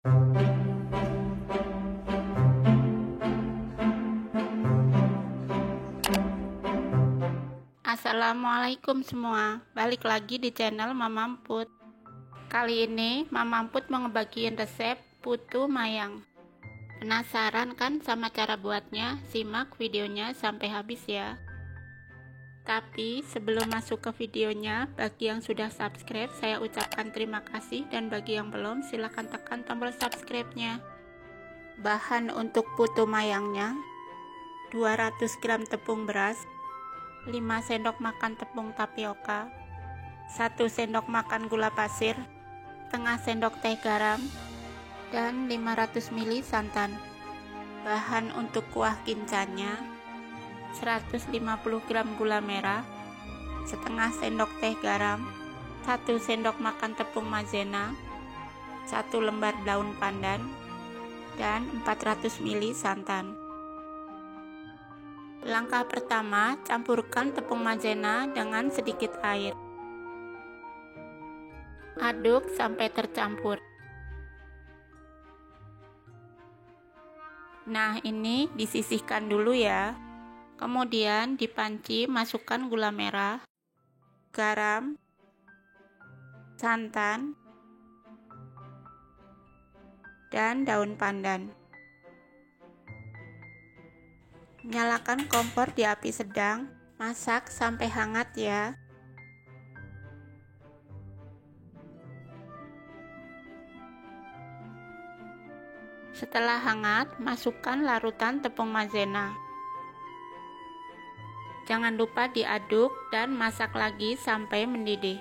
Assalamualaikum semua, balik lagi di channel Mama Emput. Kali ini Mama Emput mau ngebagiin resep putu mayang. Penasaran kan sama cara buatnya? Simak videonya sampai habis ya. Tapi sebelum masuk ke videonya, bagi yang sudah subscribe saya ucapkan terima kasih, dan bagi yang belum silahkan tekan tombol subscribe-nya. Bahan untuk putu mayangnya: 200 gram tepung beras, 5 sendok makan tepung tapioka, 1 sendok makan gula pasir, setengah sendok teh garam, dan 500 ml santan. Bahan untuk kuah kincannya: 150 gram gula merah, setengah sendok teh garam, 1 sendok makan tepung maizena, 1 lembar daun pandan, dan 400 ml santan. Langkah pertama, campurkan tepung maizena dengan sedikit air. Aduk sampai tercampur. Nah, ini disisihkan dulu ya. Kemudian di panci masukkan gula merah, garam, santan, dan daun pandan. Nyalakan kompor di api sedang, masak sampai hangat ya. Setelah hangat, masukkan larutan tepung maizena. Jangan lupa diaduk dan masak lagi sampai mendidih.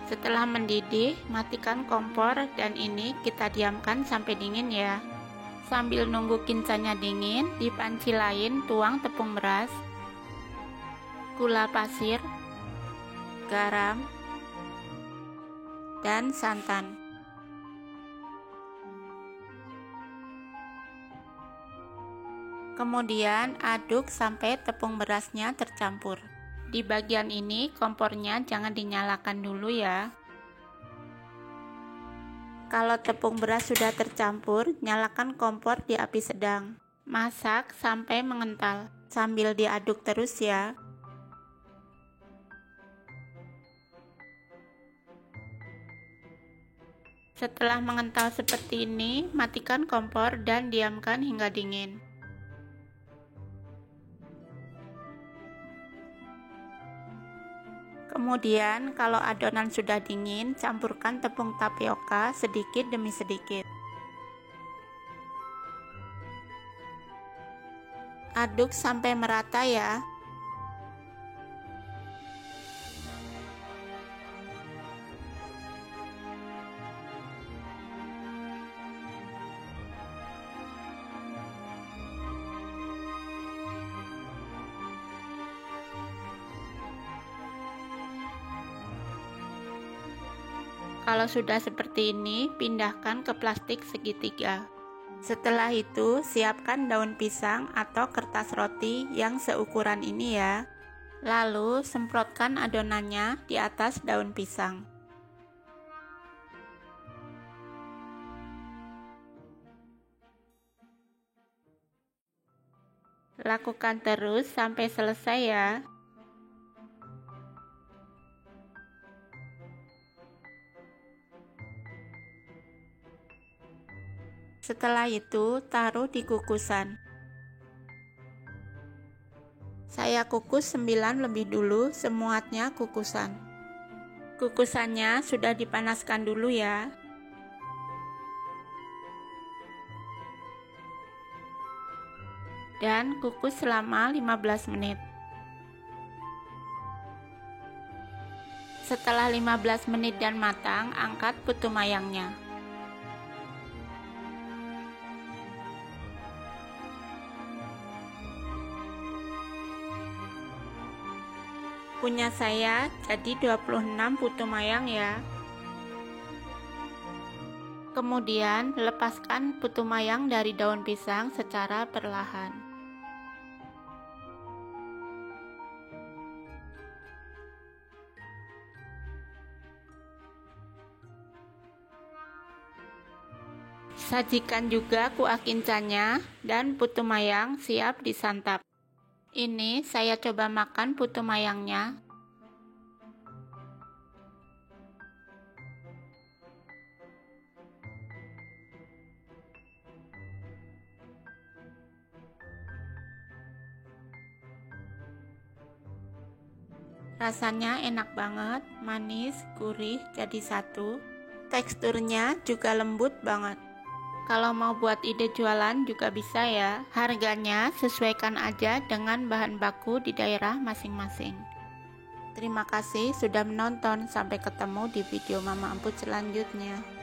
Setelah mendidih, matikan kompor dan ini kita diamkan sampai dingin ya. Sambil nunggu kincannya dingin, di panci lain tuang tepung beras, gula pasir, garam, dan santan. Kemudian aduk sampai tepung berasnya tercampur. Di bagian ini kompornya jangan dinyalakan dulu ya. Kalau tepung beras sudah tercampur, nyalakan kompor di api sedang. Masak sampai mengental, sambil diaduk terus ya. Setelah mengental seperti ini, matikan kompor dan diamkan hingga dingin. Kemudian kalau adonan sudah dingin, campurkan tepung tapioka sedikit demi sedikit. Aduk sampai merata ya. Kalau sudah seperti ini, pindahkan ke plastik segitiga. Setelah itu, siapkan daun pisang atau kertas roti yang seukuran ini ya. Lalu, semprotkan adonannya di atas daun pisang. Lakukan terus sampai selesai ya. Setelah itu, taruh di kukusan. Saya kukus 9 lebih dulu, semuanya kukusan. Kukusannya sudah dipanaskan dulu ya. Dan kukus selama 15 menit. Setelah 15 menit dan matang, angkat putu mayangnya. Punya saya jadi 26 putu mayang ya. Kemudian lepaskan putu mayang dari daun pisang secara perlahan. Sajikan juga kuah kincanya dan putu mayang siap disantap. Ini saya coba makan putu mayangnya. Rasanya enak banget, manis, gurih, jadi satu. Teksturnya juga lembut banget. Kalau mau buat ide jualan juga bisa ya. Harganya sesuaikan aja dengan bahan baku di daerah masing-masing. Terima kasih sudah menonton. Sampai ketemu di video Mama Amput selanjutnya.